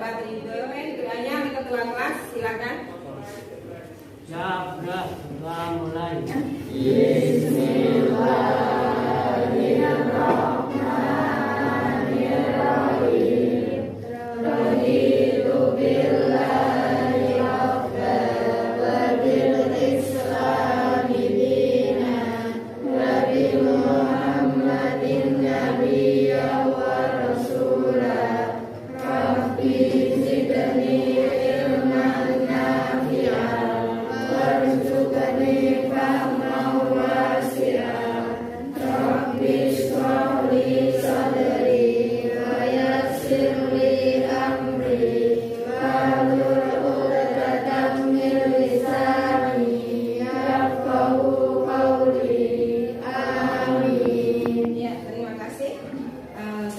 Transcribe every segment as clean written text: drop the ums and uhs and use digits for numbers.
sahabat Ridho. Doanya untuk ketua kelas, silakan. Ya, udah, kita mulai.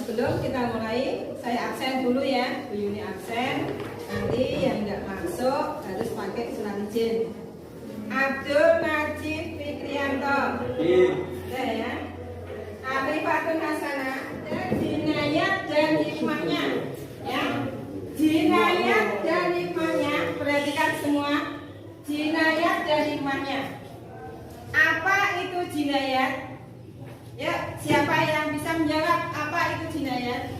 Sebelum kita mulai, saya absen dulu ya, Bu Yuni absen. Nanti yang nggak masuk harus pakai surat izin. Abdul Majid Fikrianto. Sudah ya. Arifatun Hasanah dan jinayat dan hikmahnya. Ya. Jinayat dan hikmahnya, perhatikan semua. Jinayat dan hikmahnya. Apa itu jinayat? Ya, siapa yang bisa menjawab apa itu jinayat?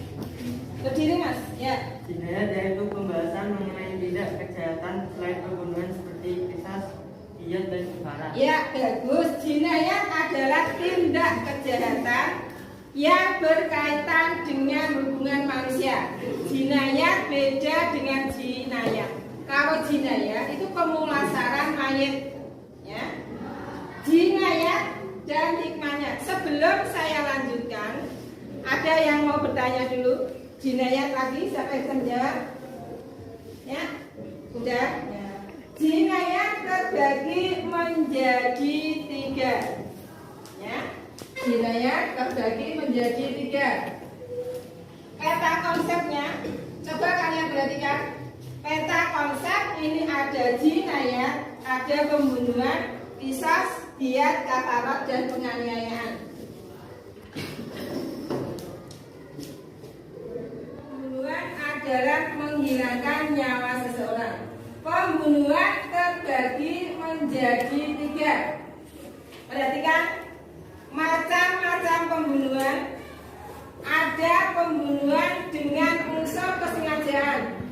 Berdiri mas, ya. Jinayat yaitu pembahasan mengenai tindak kejahatan selain pembunuhan seperti kisas, diyat dan kafarat. Ya, bagus. Jinayat adalah tindak kejahatan yang berkaitan dengan hubungan manusia. Jinayat beda dengan jinayat. Kalau jinayat itu pemulasaran mayat, ya. Jinayat dan hikmahnya. Sebelum saya lanjutkan, ada yang mau bertanya dulu? Jinayat lagi, siapa yang bisa menjawab? Ya, udah. Ya. Jinayat terbagi menjadi 3. Ya, jinayat terbagi menjadi 3. Peta konsepnya, coba kalian perhatikan. Peta konsep ini ada jinayat, ada pembunuhan, kisas, diyat, kafarat, dan penganiayaan. Pembunuhan adalah menghilangkan nyawa seseorang. Pembunuhan terbagi menjadi 3. Perhatikan, macam-macam pembunuhan. Ada pembunuhan dengan unsur kesengajaan.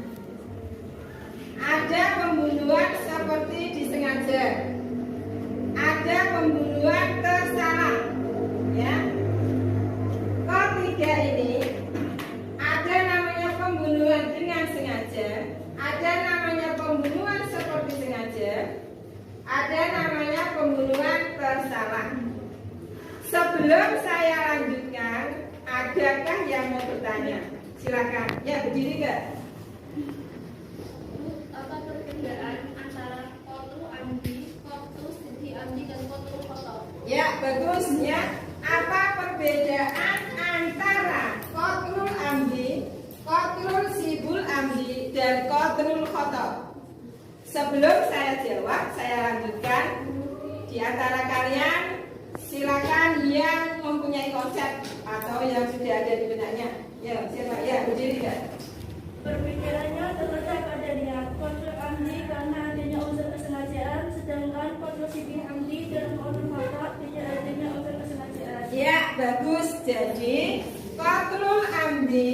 Ada pembunuhan seperti disengaja. Ada pembunuhan tersalah, ya. Ketiga ini ada namanya pembunuhan dengan sengaja, ada namanya pembunuhan seperti sengaja, ada namanya pembunuhan tersalah. Sebelum saya lanjutkan, adakah yang mau bertanya? Silakan. Ya, berdiri enggak? Apa perbedaan antara qatlu amdi, qatlu sidhi amdi dan qatlu khata'? Ya, bagus ya. Apa perbedaan antara qatlul amdi, qatlul sibul amdi, dan qatlul khata'? Sebelum saya jawab, saya lanjutkan. Di antara kalian, silakan yang mempunyai konsep atau yang sudah ada di benaknya. Ya, siapa? Ya, berdiri kan? Perbedaannya terletak pada niat. Qatlu amdi karena adanya unsur kesengajaan, sedangkan qatlu sidhi amdi dan qatlu khata' tidak adanya unsur kesengajaan. Ya, bagus. Jadi, qatlul amdi,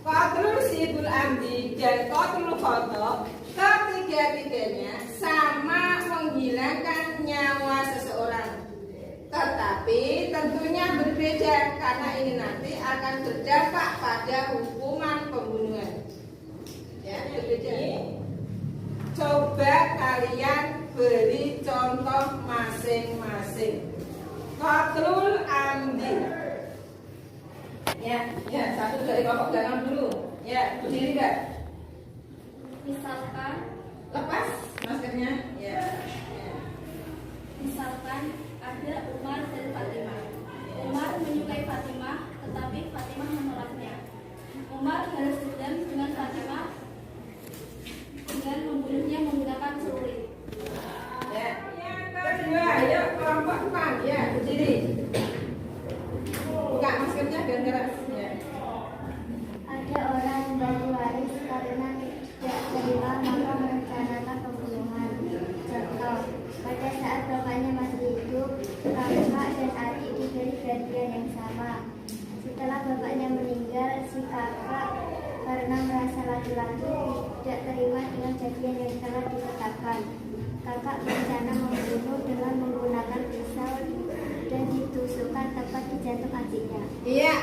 qatlul sibul amdi, dan qatlul khata', ketiga-tiganya sama menghilangkan nyawa seseorang. Tetapi tentunya berbeda karena ini nanti akan berdampak pada hukuman pembunuhan. Ya, berbeda. Coba kalian beri contoh masing-masing. Qatlul amdi. Ya, satu dari kelompok belakang dulu. Ya, berdiri enggak? Misalkan, Lepas maskernya. Ya. misalkan ada Umar dan Fatimah. Umar menyukai Fatimah, tetapi Fatimah menolaknya. Umar balas dendam dengan Fatimah dengan membunuhnya menggunakan celurit. Ya. Yang kedua, ayo kelompok depan. Ya, berdiri. Buka maskernya biar keras. Ya. Ada orang yang bagi waris karena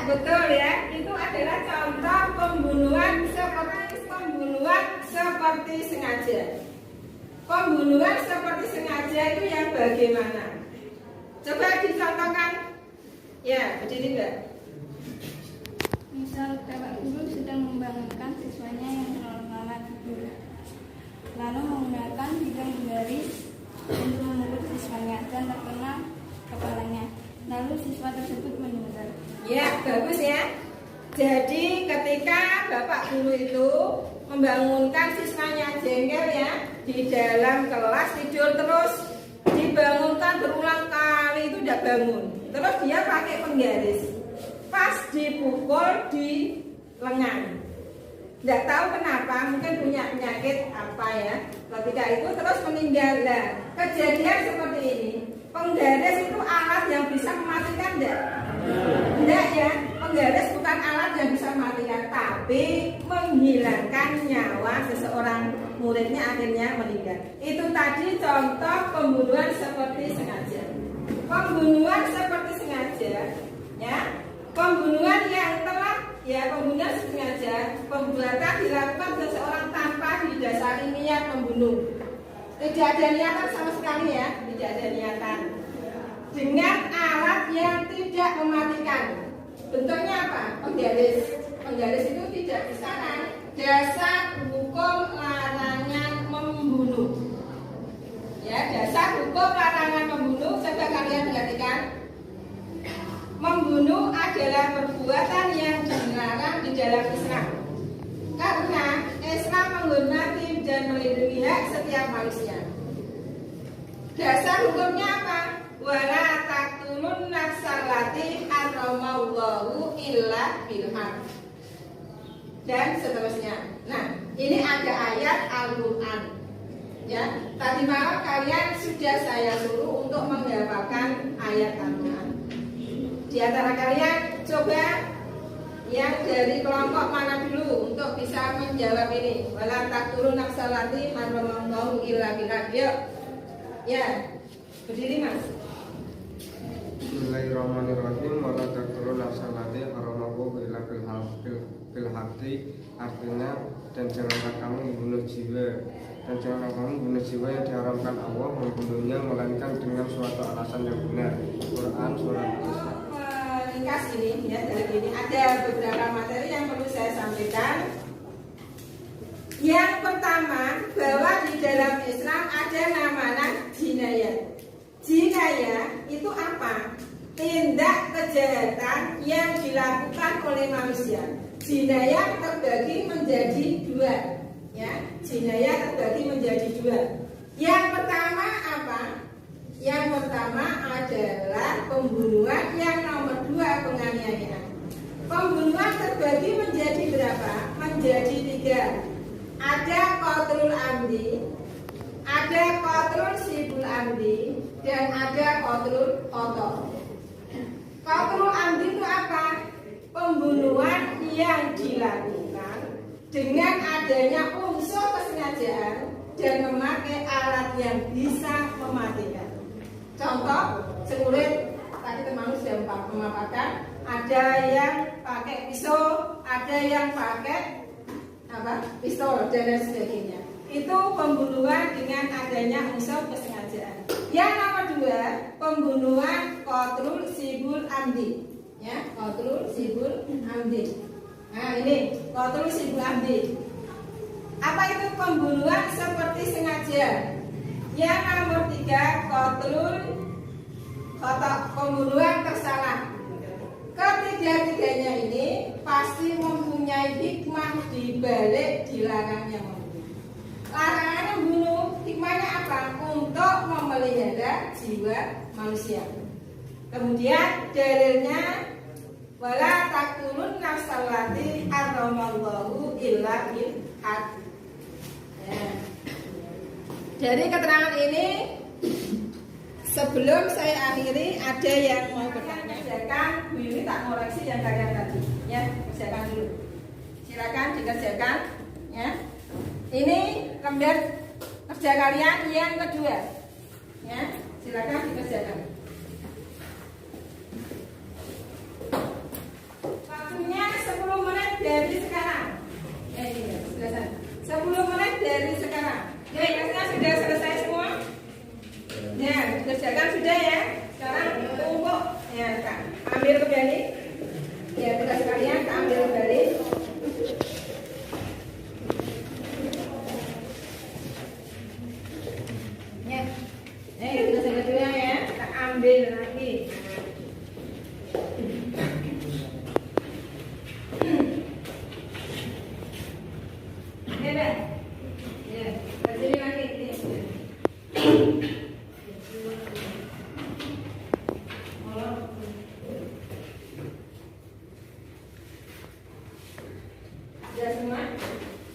betul ya. Itu adalah contoh pembunuhan seperti sengaja. Pembunuhan seperti sengaja itu yang bagaimana? Coba dicontohkan. Ya, berdiri Mbak. Misal Bapak Guru sedang membangunkan siswanya yang menolong tidur, lalu menggunakan bidang garis untuk memukul siswanya dan terkena kepalanya. Lalu siswa tersebut meninggal. Ya, bagus ya. Jadi ketika Bapak Guru itu membangunkan siswanya jengkel ya, di dalam kelas tidur terus, dibangunkan berulang kali itu tidak bangun. Terus dia pakai penggaris, pas dipukul di lengan. Tidak tahu kenapa, mungkin punya penyakit apa ya. Ketika itu terus meninggal. Nah, kejadian seperti ini, penggaris itu alat yang bisa mematikan tidak? Tidak ya, penggaris bukan alat yang bisa mematikan, tapi menghilangkan nyawa seseorang. Muridnya akhirnya meninggal. Itu tadi contoh pembunuhan seperti sengaja. Pembunuhan seperti sengaja, ya. Pembunuhan yang telah, ya pembunuhan sengaja, pembunuhan dilakukan seseorang tanpa didasari niat membunuh. Tidak ada niatan sama sekali ya, tidak ada niatan. Dengan alat yang tidak mematikan. Bentuknya apa? Penggaris. Penggaris itu tidak bisa kan? Dasar hukum larangan membunuh. Ya, dasar hukum larangan membunuh. Coba kalian perhatikan. Membunuh adalah perbuatan yang dilarang di dalam Islam. Karena Islam menghormati dan melindungi hak setiap manusia. Dasar hukumnya apa? Wala taqtulun nafsal lati haramallahu illa bil haq. Dan seterusnya. Nah, ini ada ayat Al-Qur'an. Ya, tadi malam kalian sudah saya suruh untuk menghafalkan ayat Al-Qur'an. Di antara kalian coba yang dari kelompok mana dulu untuk bisa menjawab ini. Wala taqtulun nafsal lati haramallahu illa bil haq. Yuk. Ya. Berdiri Mas. Bismillahirrahmanirrahim. Wala taqtulun nafsal lati haramallahu illa bil haqqi, artinya dan janganlah kamu membunuh jiwa, dan janganlah kamu membunuh jiwa yang diharamkan Allah membunuhnya melainkan dengan suatu alasan yang benar. Quran surat Al-Isra. Ringkas ini ya, dari ini ada beberapa materi yang perlu saya sampaikan. Yang pertama, bahwa di dalam Islam ada namanya jinayah. Jinayah itu apa? Tindak kejahatan yang dilakukan oleh manusia. Jinayah terbagi menjadi dua, ya. Jinayah terbagi menjadi dua. Yang pertama apa? Yang pertama adalah pembunuhan, yang nomor dua penganiayaan. Pembunuhan terbagi menjadi berapa? Menjadi tiga. Ada qatlul amdi, ada qatlul sibul amdi, dan ada qatlul khata'. Qatlul amdi itu apa? Pembunuhan yang dilakukan dengan adanya unsur kesengajaan dan memakai alat yang bisa mematikan. Contoh, semurid tadi teman sudah memaparkan, ada yang pakai pisau, ada yang pakai pistol dan lain sebagainya. Itu pembunuhan dengan adanya unsur kesengajaan. Yang nomor dua, pembunuhan qatlul sibul amdi. Ya, qatlul sibul amdi. Nah, ini qatlul sibul amdi. Apa itu pembunuhan seperti sengaja? Yang nomor tiga, qatlul khata', pembunuhan tersalah. Ketiga-tiganya ini pasti mempunyai hikmah di balik dilarangnya membunuh. Larangannya membunuh, hikmahnya apa? Untuk memelihara jiwa manusia. Kemudian dalilnya wala taqtulun nafsal lati haramallahu illa bil haq. Ya. Dari keterangan ini, sebelum saya akhiri, ada yang mau bertanya. Kerjakan, Bu Yuni tak koreksi yang kalian tadi. Ya, kerjakan dulu. Silakan dikerjakan. Ya. Ini lembar kerja kalian yang kedua. Ya, silakan dikerjakan. dari sekarang. Ini sudah selesai. 10 menit dari sekarang. Ya, kelasnya sudah selesai semua. Ya, kerjakan sudah ya. Sekarang tumpuk. Ya, Kak. Ambil kembali. Ya, tugas kalian Kak ambil kembali. Ya. Tugas yang kedua ya. Kita ambil lagi. Sudah semua?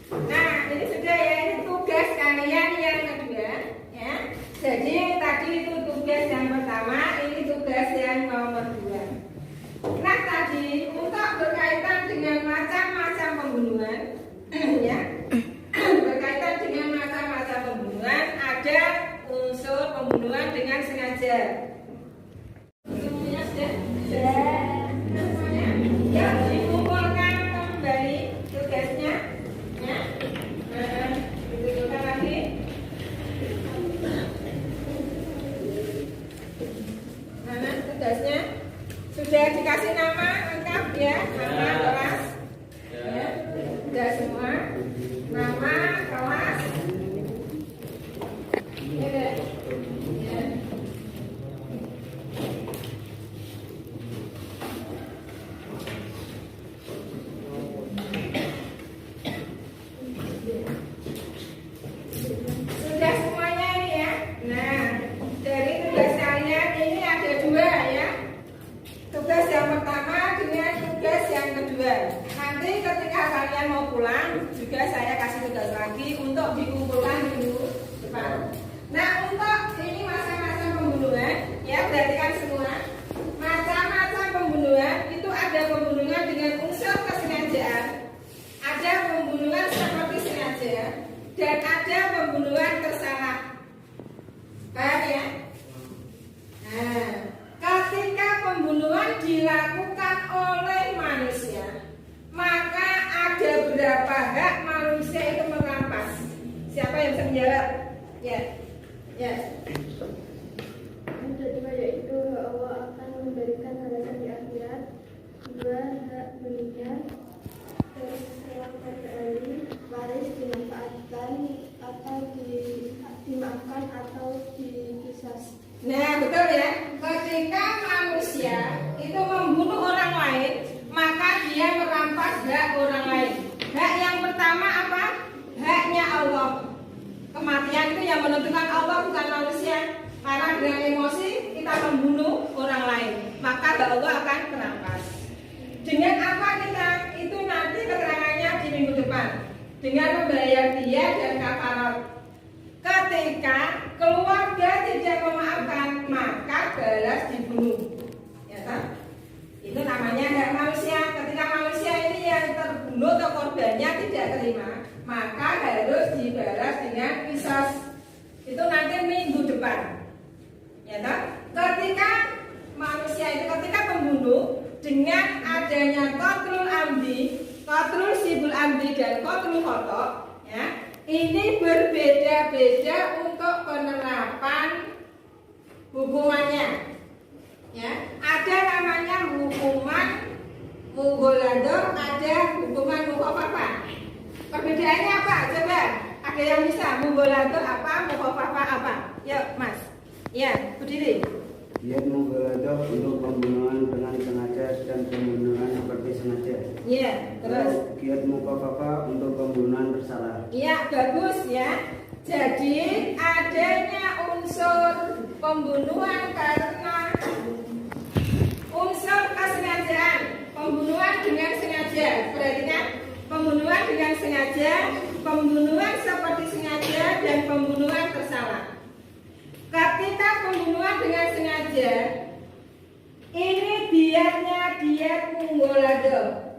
Nah, ini sudah ya, ini tugas kalian yang kedua ya. Jadi tadi itu tugas yang pertama, ini tugas yang nomor 2. Nah, tadi untuk berkaitan dengan macam-macam pembunuhan ya. Berkaitan dengan macam-macam pembunuhan, ada unsur pembunuhan dengan sengaja. Semuanya sudah? Semuanya? Ya, dikumpulkan kembali tugasnya ya. Dikumpulkan lagi. Mana tugasnya? Sudah dikasih nama lengkap ya, nama kelas ya. Sudah semua. Nama kelas. Ya. Ya. Sudah semuanya ini ya. Nah, dari tugas kalian ini ada 2 ya. Tugas yang pertama dengan tugas yang kedua. Nanti ketika kalian mau pulang juga saya kasih tugas lagi untuk dikumpulkan dulu depan. Nah, untuk ini macam-macam pembunuhan ya, perhatikan semua. Macam-macam pembunuhan itu ada pembunuhan dengan unsur kesengajaan, ada pembunuhan seperti sengaja, dan ada pembunuhan tersalah. Paham ya? Nah, ketika pembunuhan dilakukan oleh manusia, maka ada berapa hak manusia itu merampas? Siapa yang bisa menjawab? Ya, ya. Yang kedua yaitu Allah akan memberikan balasan di akhirat. 2. Hak dunia terselakali waris dimanfaatkan atau dimaafkan atau dikisas. Nah, betul ya. Ketika manusia itu membunuh orang lain, maka dia merampas hak orang lain. Hak yang pertama apa? Haknya Allah. Kematian itu yang menentukan Allah, bukan manusia. Karena dengan emosi kita membunuh orang lain, maka hak Allah akan terampas. Dengan apa kita? Itu nanti keterangannya di minggu depan. Dengan membayar dia dan kafarat. Ketika keluarga tidak memaafkan, maka balas dibunuh. Ya kan? Itu namanya hak manusia. Ketika manusia ini yang terbunuh atau korbannya tidak terima, maka harus dibalas dengan qisas. Itu nanti minggu depan. Ya kan? Ketika manusia itu, ketika pembunuh dengan adanya qatlul amdi, qatlul sibul amdi dan qatlul khata, ya. Ini berbeda-beda untuk penerapan hukumannya. Ya, ada namanya hukuman mughaladhah, ada hukuman mukhafafah. Perbedaannya apa? Coba, ada yang bisa mughaladhah apa, mukhafafah apa? Yuk, Mas. Ya, berdiri. Kiat mughaladhah untuk pembunuhan dengan sengaja dan pembunuhan seperti sengaja. Iya, terus. Kiat mukhafafah untuk pembunuhan tersalah. Iya, bagus ya. Jadi adanya unsur pembunuhan karena unsur kesengajaan, pembunuhan dengan sengaja. Perhatikan, pembunuhan dengan sengaja, pembunuhan seperti sengaja, dan pembunuhan tersalah. Ketika pembunuhan dengan sengaja, ini diatnya diat mughaladhah.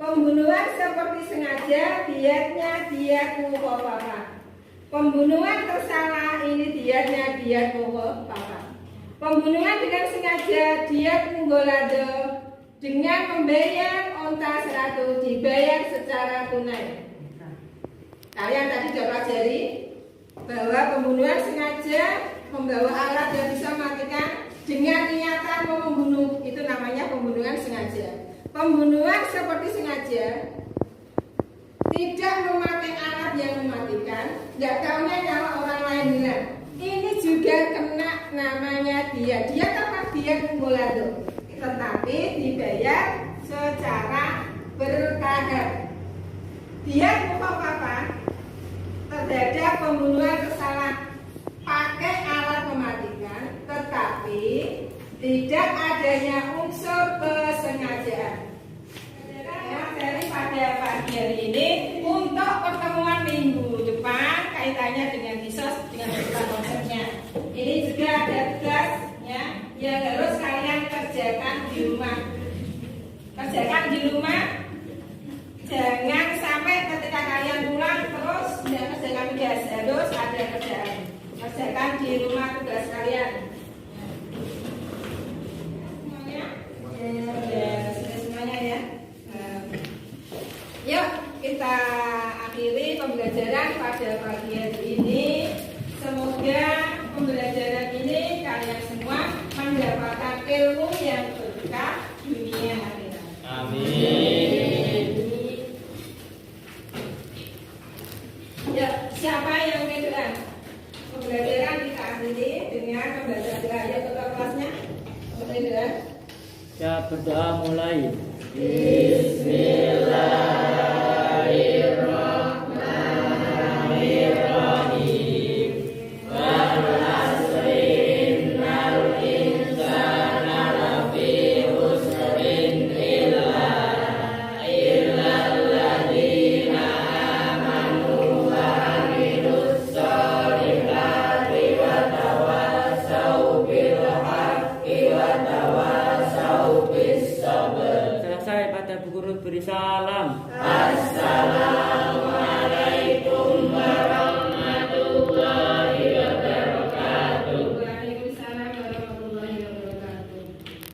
Pembunuhan seperti sengaja, diatnya diat mukhafafah. Pembunuhan tersalah, ini diatnya diat mukhafafah. Pembunuhan dengan sengaja, diat mughaladhah, dengan membayar onta 100 dibayar secara tunai. Kalian tadi sudah pelajari bahwa pembunuhan sengaja membawa alat yang bisa mematikan dengan niatan mau membunuh, itu namanya pembunuhan sengaja. Pembunuhan seperti sengaja tidak memakai alat yang mematikan, nggak tahunya kalau orang lain hilang. Ini juga kena namanya dia terpaksa dia kumulator, tetapi dibayar secara bertahap. Dia pokok apa? Terhadap pembunuhan kesalahan pakai alat mematikan, tetapi tidak adanya unsur kesengajaan. Daripada pagi hari ini untuk pertemuan minggu depan kaitannya dengan kisos dengan konsepnya. Ini juga ada tugasnya yang harus kalian kerjakan di rumah. Kerjakan di rumah. Jangan sampai ketika kalian pulang terus tidak kerjakan tugas, harus ada kerjaan. Kerjakan di rumah tugas kalian. Semuanya? Ya, sudah semuanya ya. Yuk kita akhiri pembelajaran pada pagi hari ini. Semoga pembelajaran ini kalian semua mendapatkan ilmu yang berkah dunia akhirat. Amin. Ya, siapa yang berdoa? Pembelajaran kita akhiri dengan membaca doa. Ya, ketua kelasnya berdoa. Ya, berdoa mulai. Bismillah.